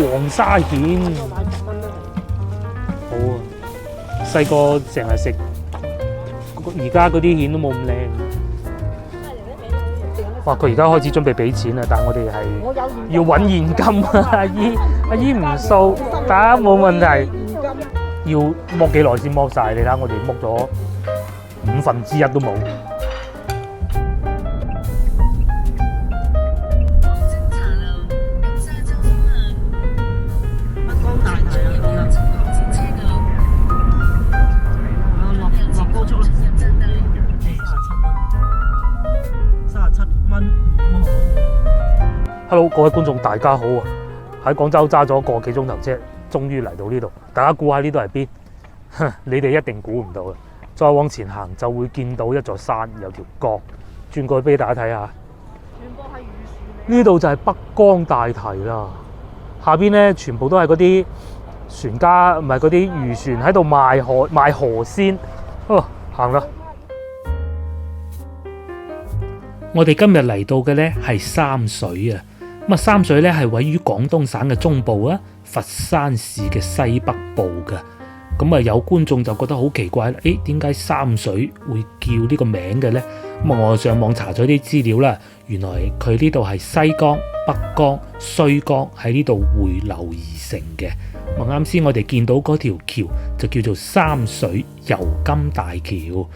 黃沙蜆，好啊！細個成日食，而家嗰啲蜆都冇咁靚。哇！佢而家開始準備俾錢啦，但係我哋係要揾現金啊！阿姨唔掃，打冇問題。要剝幾耐先剝晒？你睇下，我哋剝咗1/5都冇。Hello， 各位觀眾大家好啊！喺廣州揸咗個幾鐘頭車，終於嚟到呢度。大家估下呢度係邊？你哋一定估唔到啊！再往前行就會見到一座山，有條江。轉過去俾大家睇下。呢度就係北江大堤啦。下邊咧全部都係嗰啲船家，唔係嗰啲漁船喺度賣河鮮。行啦！我哋今日嚟到嘅咧係三水啊。咁啊，三水咧係位於廣東省嘅中部啊，佛山市嘅西北部嘅。咁啊，有觀眾就覺得好奇怪啦，點解三水會叫呢個名嘅呢？咁啊，我上網查咗啲資料啦，原來佢呢度係西江、北江、綏江喺呢度匯流而成嘅。咁啊，啱先我哋見到嗰條橋就叫做三水油金大橋。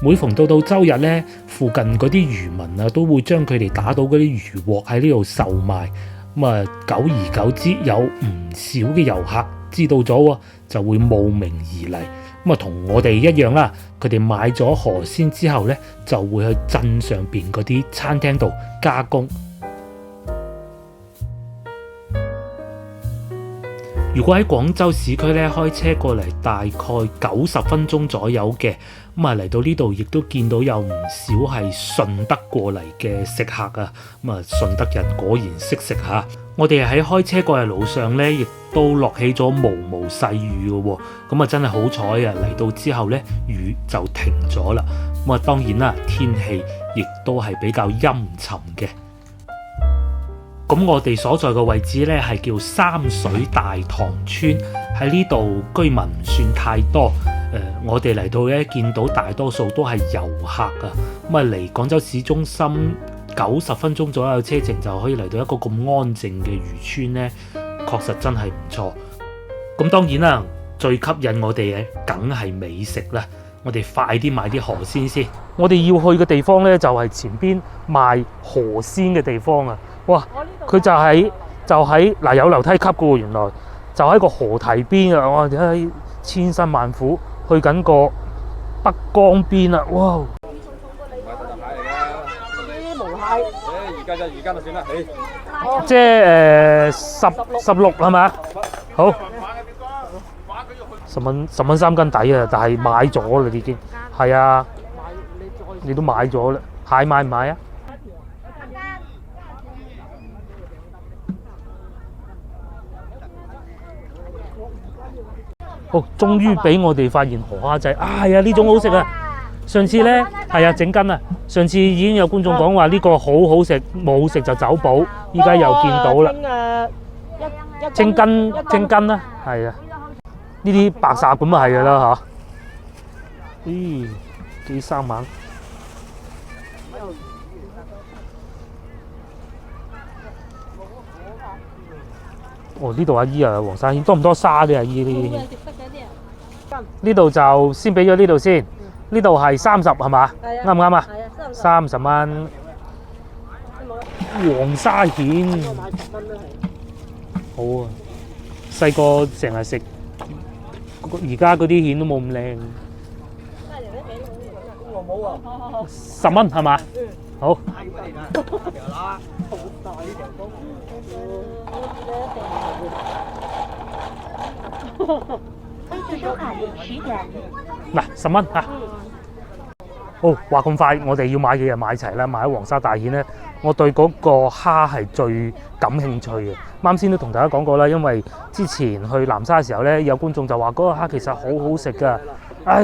每逢到周日呢，附近嗰啲漁民啊都會將佢哋打到嗰啲漁獲喺呢度售賣。咁啊，久而久之，有唔少嘅遊客知道咗，就會慕名而嚟。咁啊，同我哋一樣啦，佢哋買咗河鮮之後呢，就會去鎮上邊嗰啲餐廳度加工。如果喺廣州市區咧開車過嚟，大概90分鐘左右嘅，咁啊嚟到呢度亦都見到有唔少係順德過嚟嘅食客啊，咁啊順德人果然識食嚇。我哋喺開車過嚟路上咧，亦都落起咗毛毛細雨嘅喎，咁啊真係好彩啊！嚟到之後咧，雨就停咗啦。咁啊當然啦，天氣亦都係比較陰沉嘅。咁我哋所在嘅位置呢，係叫三水大塘村，喺呢度居民唔算太多。我哋嚟到呢，見到大多數都係遊客啊。咁啊嚟廣州市中心90分鐘左右車程就可以嚟到一個咁安靜嘅漁村呢，確實真係唔錯。咁當然啦，最吸引我哋嘅梗係美食啦。我哋快啲買啲河鮮先。我哋要去嘅地方呢，就係前邊賣河鮮嘅地方啊！哇！佢就喺嗱有樓梯級嘅喎，原來就喺個河堤邊啊！我哋千辛萬苦去緊個北江邊啊！哇！而家就算啦，即係16係咪？好，10蚊3斤抵啊！但係買咗啦已經，係啊，你都買咗啦，蟹買唔買啊？終於俾我哋發現河蝦仔啊！係啊，呢種好食啊！上次呢，係啊整筋啊，上次已經有觀眾講話呢個好好食，冇食就走寶，依家又見到啦。蒸筋啦，係啊，呢啲白霎咁啊係噶啦嚇。咦，幾生猛！呢度阿姨啊，黃沙蜆多唔多沙啲阿姨呢？呢度就先俾咗呢度先，呢度係30係嘛？啱唔啱啊？30蚊。黃沙蜆，好啊！細個成日食，而家嗰啲蜆都冇咁靚。10蚊係嘛？好。嗱，10蚊嚇。話咁快，我哋要買嘅嘢買齊啦，買咗黃沙大蜆咧，我對嗰個蝦係最感興趣嘅。啱先都同大家講過啦，因為之前去南沙嘅時候咧，有觀眾就話嗰個蝦其實好好食㗎。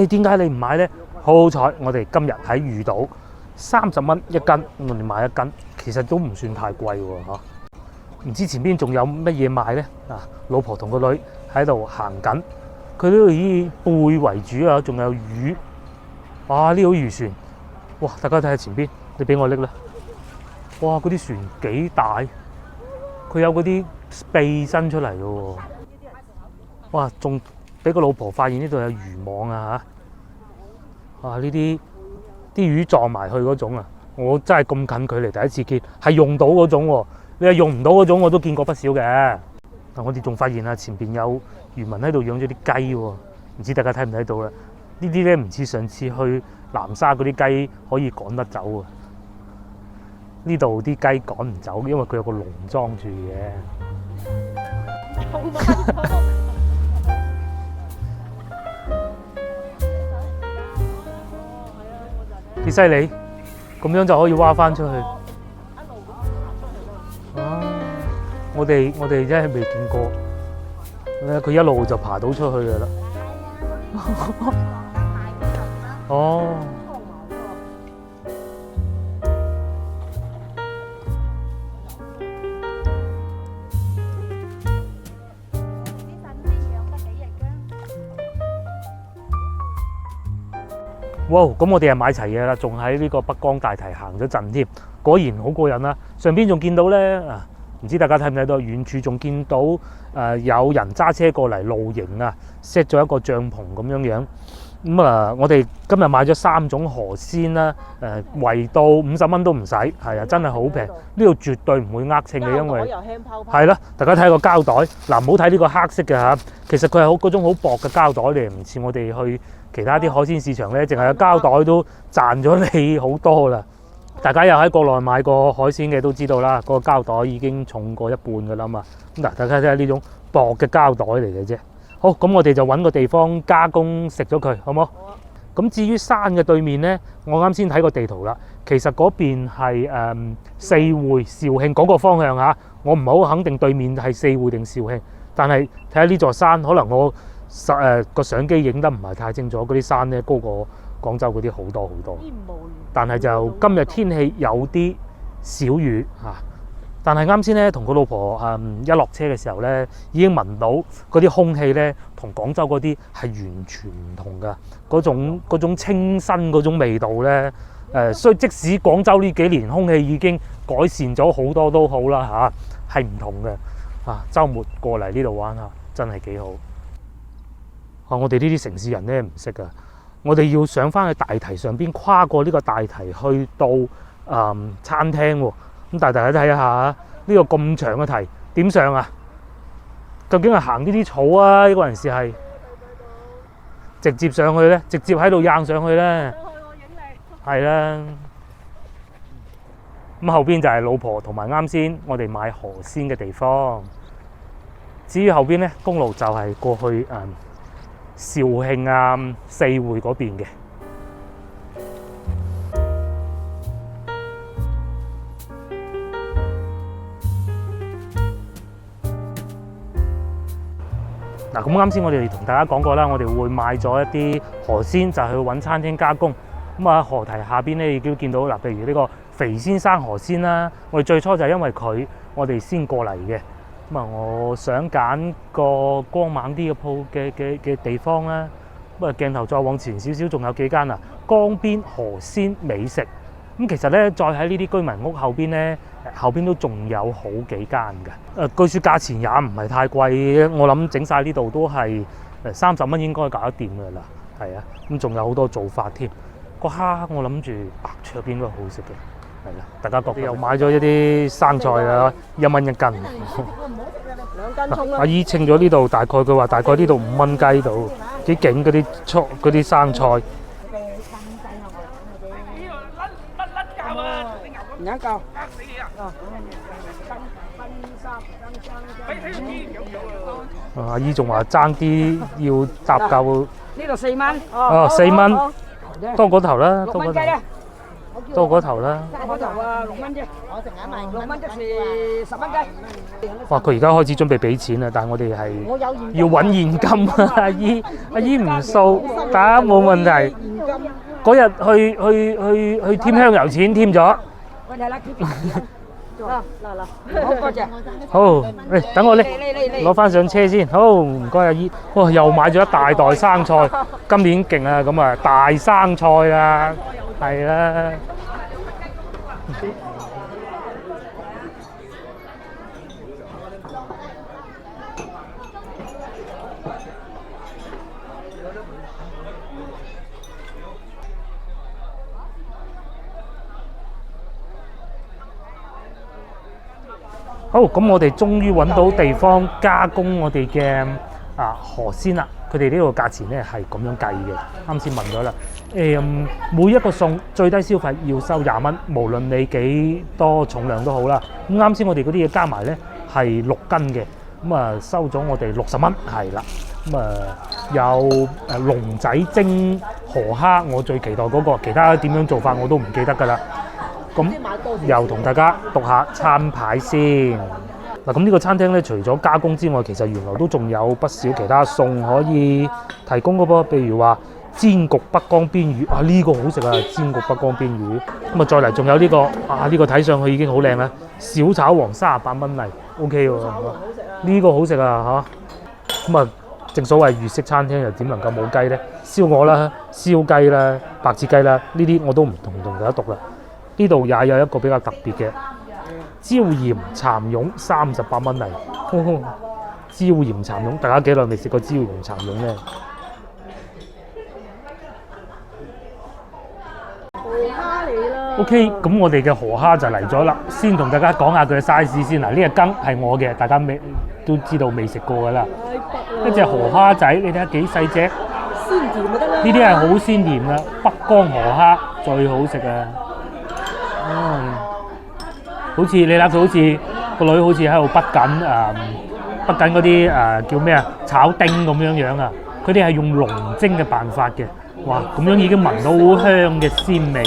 點解你唔買咧？好彩，我哋今日喺遇到30蚊1斤，我哋買1斤，其實都唔算太貴喎嚇。唔知前邊仲有乜嘢賣咧？老婆同個女喺度行緊，佢都以貝為主啊，仲有魚。哇！呢個漁船，哇！大家睇下前邊，你俾我拎啦。哇！嗰啲船幾大，佢有嗰啲臂伸出嚟嘅喎。哇！仲俾個老婆發現呢度有漁網啊嚇！呢啲魚撞埋去嗰種啊，我真係咁近距離第一次見，係用到嗰種喎。你係用唔到嗰種，我都見過不少嘅。我哋仲發現前邊有漁民喺度養咗啲雞喎，唔知大家睇唔睇到啦？呢啲咧唔似上次去南沙嗰啲雞可以趕得走啊！呢度啲雞趕唔走，因為佢有個籠裝住嘅。幾犀利，咁樣就可以挖翻出去。我哋真係未見過，佢一路就爬到出去㗎啦。哦。哇！咁我哋係買齊嘢啦，仲喺呢個北江大堤行咗陣添，果然好過癮啦。上邊仲見到咧唔知大家睇唔睇到？遠處仲見到有人揸車過嚟露營啊 ，set 咗一個帳篷咁樣樣。我哋今日買咗3種河鮮啦，圍到50蚊都唔使，係啊，真係好平。呢度絕對唔會呃秤嘅，因為係啦，大家睇個膠袋，唔好睇呢個黑色嘅嚇，其實佢係好嗰種好薄嘅膠袋嚟，唔似我哋去其他啲海鮮市場咧，淨係個膠袋都賺咗你好多啦。大家又喺國內買過海鮮嘅都知道啦，嗰個膠袋已經重過一半㗎啦嘛。大家睇下呢種薄嘅膠袋嚟嘅啫。好，咁我哋就揾個地方加工食咗佢，好唔好？咁至於山嘅對面呢，我啱先睇個地圖啦，其實嗰邊係四會肇慶嗰個方向嚇，我唔係好肯定對面係四會定肇慶，但係睇下呢座山，可能我個相機影得唔係太清楚，嗰啲山咧高過廣州嗰啲好多好多。但係就今日天氣有啲小雨嚇。但係啱先咧，同個老婆一落車嘅時候咧，已經聞到嗰啲空氣咧，同廣州嗰啲係完全唔同噶。嗰種清新嗰種味道咧，所以即使廣州呢幾年空氣已經改善咗好多都好啦嚇，係唔同嘅。週末過嚟呢度玩下，真係幾好。我哋呢啲城市人咧唔識噶，我哋要上翻去大堤上邊，跨過呢個大堤去到餐廳喎。咁但係大家睇下呢個咁長嘅堤點上啊？究竟係行呢啲草啊？呢個人士係直接上去咧，直接喺度硬上去咧，係啦。咁後邊就係老婆同埋啱先我哋買河鮮嘅地方。至於後邊咧，公路就係過去肇慶四會嗰邊嘅。咁啱先我哋同大家講過啦，我哋會買咗一啲河鮮，就去揾餐廳加工。河堤下邊咧，亦都見到譬如呢個肥先生河鮮啦。我哋最初就係因為佢，我哋先過嚟嘅。我想揀個光猛啲嘅地方啦。鏡頭再往前少少，仲有幾間江邊河鮮美食。其實咧，再喺呢啲居民屋後邊咧，後邊都仲有好幾間嘅。據說價錢也唔係太貴，我諗整晒呢度都係30蚊應該搞得掂㗎啦。係啊，咁仲有好多做法添。個蝦我諗住白灼邊都好食嘅，係啦。大家覺得又買咗一啲生菜啊，1蚊1斤。2斤阿姨稱咗呢度大概，佢話大概呢度5蚊雞到，幾勁嗰啲生菜。2嚿，阿姨仲話爭啲要搭夠。呢度4蚊。4蚊。多嗰頭啦，多嗰頭啦。多嗰頭啦。嗰頭6蚊啫。我成日賣6蚊，即係10蚊雞。哇！佢而家開始準備俾錢啦，但係我哋係要揾現金啊！阿姨唔數，打冇問題。嗰日去添香油錢添咗。好多謝。好，等我攞翻上車先。好，唔該阿姨。哇，又買咗一大袋生菜，今年勁啊！咁啊，大生菜啊，係啦。好，咁我哋終於揾到地方加工我哋嘅河鮮啦。佢哋呢個價錢咧係咁樣計嘅。啱先問咗啦，每一個餸最低消費要收20蚊，無論你幾多重量都好啦。咁啱先我哋嗰啲嘢加埋咧係6斤嘅，咁啊收咗我哋60蚊，係啦。咁有龍仔蒸河蝦，我最期待嗰個，其他點樣做法我都唔記得㗎啦。咁又同大家讀下餐牌先。嗱，咁呢個餐廳咧，除咗加工之外，其實原來都仲有不少其他餸可以提供嘅噃。譬如話煎焗北江邊魚，啊呢個好食啊！煎焗北江邊魚。咁啊，再嚟仲有呢個，呢個睇上去已經好靚啦。小炒王38蚊嚟 ，OK 喎。呢個好食啊嚇。咁啊，正所謂粵式餐廳又點能夠冇雞咧？燒鵝啦、燒雞啦、白切雞啦，呢啲我都唔同大家讀啦。呢度也有一個比較特別嘅椒鹽蠶蛹，38蚊嚟。椒鹽蠶蛹，大家幾耐未食過椒鹽蠶蛹咧？河蝦嚟啦。OK， 咁我哋嘅河蝦就嚟咗啦。先同大家講下佢嘅 size 先嗱，呢隻羹係我嘅，大家都知道未食過㗎啦。一隻河蝦仔，你睇下幾細隻，鮮甜就得啦。呢啲係好鮮甜啦，北江河蝦最好食啊！好似你睇佢好似個女好似喺度北緊嗰啲叫咩炒丁咁樣啊！佢哋係用龍蒸嘅辦法嘅，哇！咁樣已經聞到好香嘅鮮味，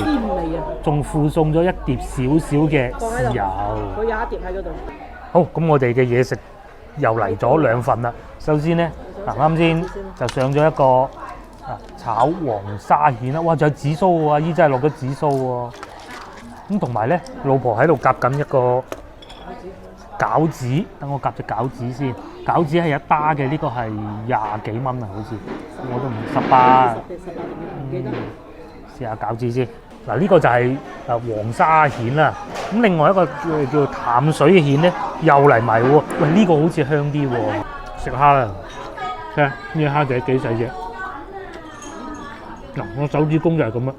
仲附送咗一碟少少嘅豉油。佢有一碟喺嗰度。好，咁我哋嘅嘢食又嚟咗2份啦。首先咧，啱先就上咗一個炒黃沙蜆啦，哇！仲有紫蘇喎，阿姨真係落咗紫蘇喎。咁同埋咧，老婆喺度夾緊一個餃子，等我夾隻餃子先。餃子係一打嘅，呢個係20幾蚊啊，好似我都唔18。唔記得。試下餃子先。嗱，呢個就係黃沙蜆啦。咁另外一個叫淡水蜆咧，又嚟埋喎。喂，呢個好似香啲喎。食蝦啦，睇下呢隻蝦仔幾細隻。嗱，我手指公就係咁啦。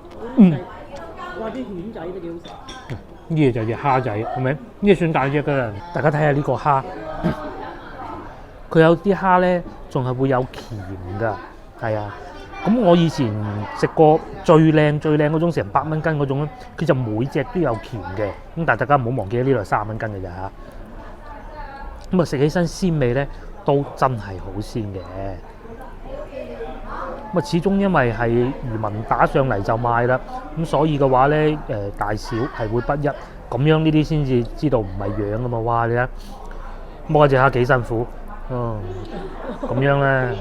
哇！啲蜆仔都幾好食。呢個就係隻蝦仔，係咪？呢個算大隻㗎啦。大家睇下呢個蝦，佢有啲蝦咧，仲係會有鉗㗎。係啊，咁我以前食過最靚嗰種成100蚊斤嗰種咧，佢就每隻都有鉗嘅。咁但係大家唔好忘記呢度係30蚊斤嘅咋嚇。咁啊，食起身鮮味咧都真係好鮮嘅。咁啊，始終因為係漁民打上嚟就賣啦，咁所以嘅話咧，大小係會不一，咁樣呢啲先至知道唔係養㗎嘛。哇！你睇摸隻蝦幾辛苦，咁樣咧。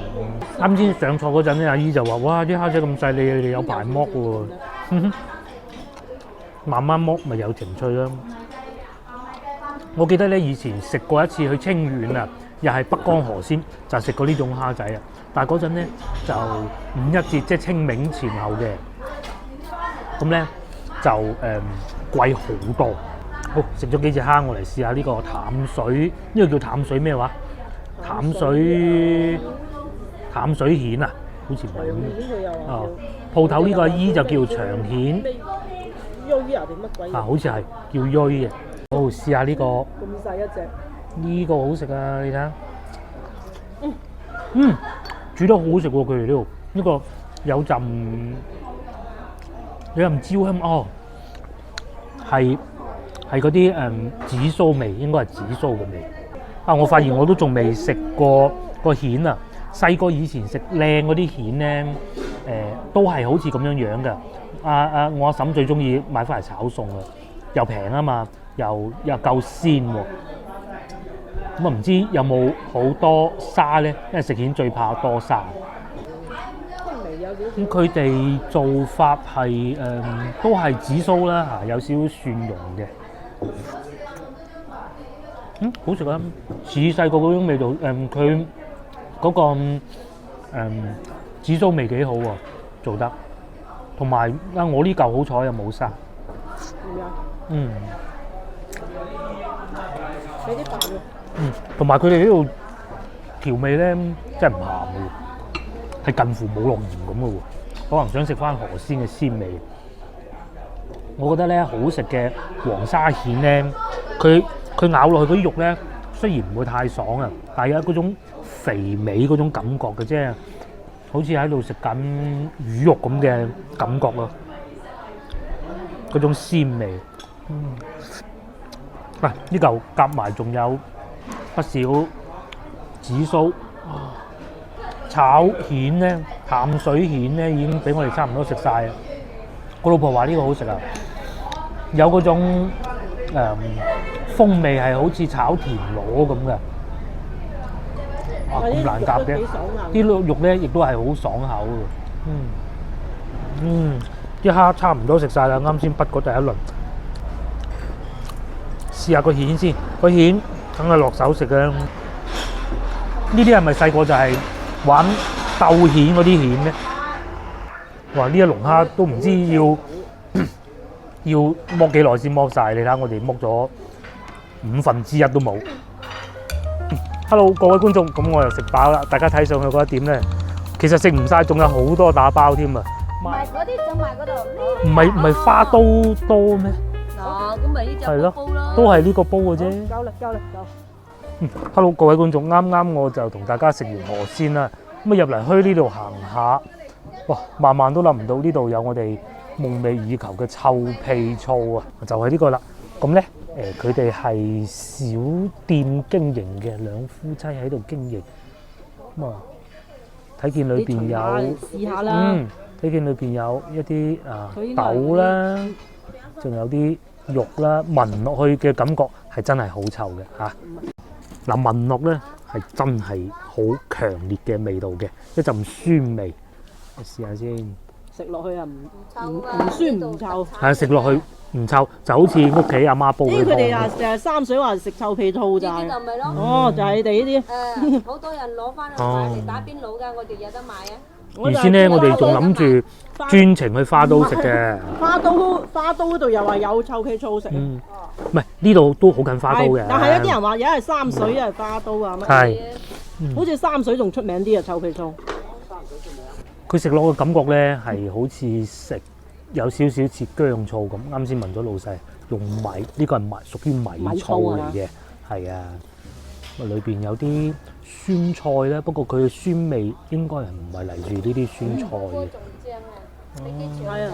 啱先上菜嗰陣咧，阿姨就話：哇！啲蝦仔咁細，你哋有排剝喎，慢慢剝咪有情趣咯。我記得咧，以前食過一次去清遠啊，又係北江河鮮，就食過呢種蝦仔啊。但係嗰陣咧就5·1節，即係清明前後嘅，咁咧就貴好多。好，食咗幾隻蝦，我嚟試下呢個淡水，呢個叫淡水咩話？淡水蜆啊，好似唔係咁。鋪頭呢個阿姨就叫長蜆。鳶啊定乜鬼？好似係叫鳶嘅。好，試下呢個。咁細一隻。呢個好食啊！你睇下。煮得好好食喎，佢哋呢度呢個有陣焦香係嗰啲紫蘇味，應該係紫蘇嘅味。我發現我都仲未食過個蜆啊！細個以前食靚嗰啲蜆咧，都係好似咁樣樣嘅。我阿嬸最中意買翻嚟炒餸啊，又平啊嘛，又夠鮮喎。咁唔知有冇好多沙咧？因為食蜆最怕多沙。咁佢哋做法係都係紫蘇啦，有少少蒜蓉嘅。好食啊，似細個嗰種味道。佢嗰個紫蘇味幾好喎，做得。同埋我呢嚿好彩又冇沙。點樣？俾啲飯喎。同埋佢哋呢度調味咧，真係唔鹹嘅喎，係近乎冇落鹽咁嘅喎。可能想食翻河鮮嘅鮮味。我覺得咧好食嘅黃沙蜆咧，佢咬落去嗰啲肉咧，雖然唔會太爽啊，但係有嗰種肥美嗰種感覺嘅啫，好似喺度食緊魚肉咁嘅感覺咯，嗰種鮮味。喂，呢嚿夾埋仲有不少紫蘇炒蜆咧，淡水蜆咧已經俾我哋差唔多食晒啦。我老婆話呢個好食啊，有嗰種風味係好似炒田螺咁嘅。哇，咁難夾嘅，啲肉咧亦都係好爽口嘅。一蝦差唔多食晒啦，啱先畢過第一輪。試下個蜆先，個蜆梗係落手食嘅。呢啲係咪細個就係玩鬥蜆嗰啲蜆咧？哇！呢一籠蝦都唔知要剝幾耐先剝晒，你睇下我哋剝咗1/5都冇。Hello， 各位觀眾，咁我又食飽啦。大家睇上去嗰一點咧，其實食唔晒，仲有好多打包添啊！唔係嗰啲想賣嗰度，唔係花刀多咩？哦，咁咪呢隻係咯煲咯，都係呢個煲嘅啫。夠啦，夠啦，夠。Hello， 各位觀眾，啱我就同大家食完河鮮啦，咁啊入嚟墟呢度行下，哇！萬萬都諗唔到呢度有我哋夢寐以求嘅臭屁醋啊，就係呢個啦。咁咧佢哋係小店經營嘅，兩夫妻喺度經營。咁啊，睇見裏邊有試下啦。睇見裏邊有一啲豆啦，仲有啲肉啦，聞落去嘅感覺係真係好臭嘅嚇。嗱，聞落咧係真係好強烈嘅味道嘅，一陣酸味。我試下先。食落去啊，唔酸唔臭。係啊，食落去唔臭，就好似屋企阿媽煲嘅湯。佢哋啊，成日三水話食臭屁醋咋。呢啲就咪咯。哦，就係你哋呢啲。好多人攞翻去買嚟打邊爐㗎，我哋有得賣啊。原先咧，我哋仲諗住專程去花都食嘅。花都嗰度又話有臭屁醋食。唔係呢度都好近花都嘅。但係有啲人話，一係三水，一係花都啊。係。好似三水仲出名啲啊，臭屁醋。佢食落嘅感覺咧係好似食有少少似薑醋咁。啱先問咗老細用米，呢個係屬於米醋嚟嘅，係啊。裏邊有啲酸菜咧，不過佢嘅酸味應該係唔係嚟自呢啲酸菜嘅。係啊，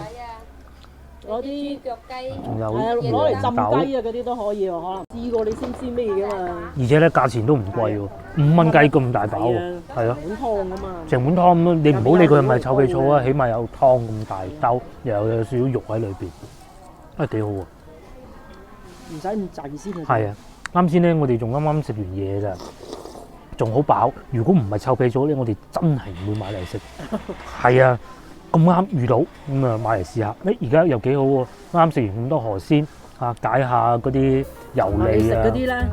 攞啲腳雞，仲有攞嚟浸雞啊嗰啲都可以喎，可能試過你先知咩嘅嘛。而且咧價錢都唔貴喎，5蚊雞咁大把喎，係咯。碗湯啊嘛。成碗湯咁，你唔好理佢係咪臭屁醋啊，起碼有湯咁大兜，又有少少肉喺裏邊，啊幾好喎。唔使咁滯先啊。係啊。啱先咧，我哋仲啱食完嘢咋，仲好飽。如果唔係臭屁醋咧，我哋真係唔會買嚟食。係啊，咁啱遇到咁啊，買嚟試下。而家又幾好喎，啱食完咁多河鮮啊，解下嗰啲油膩啊。食嗰啲咧。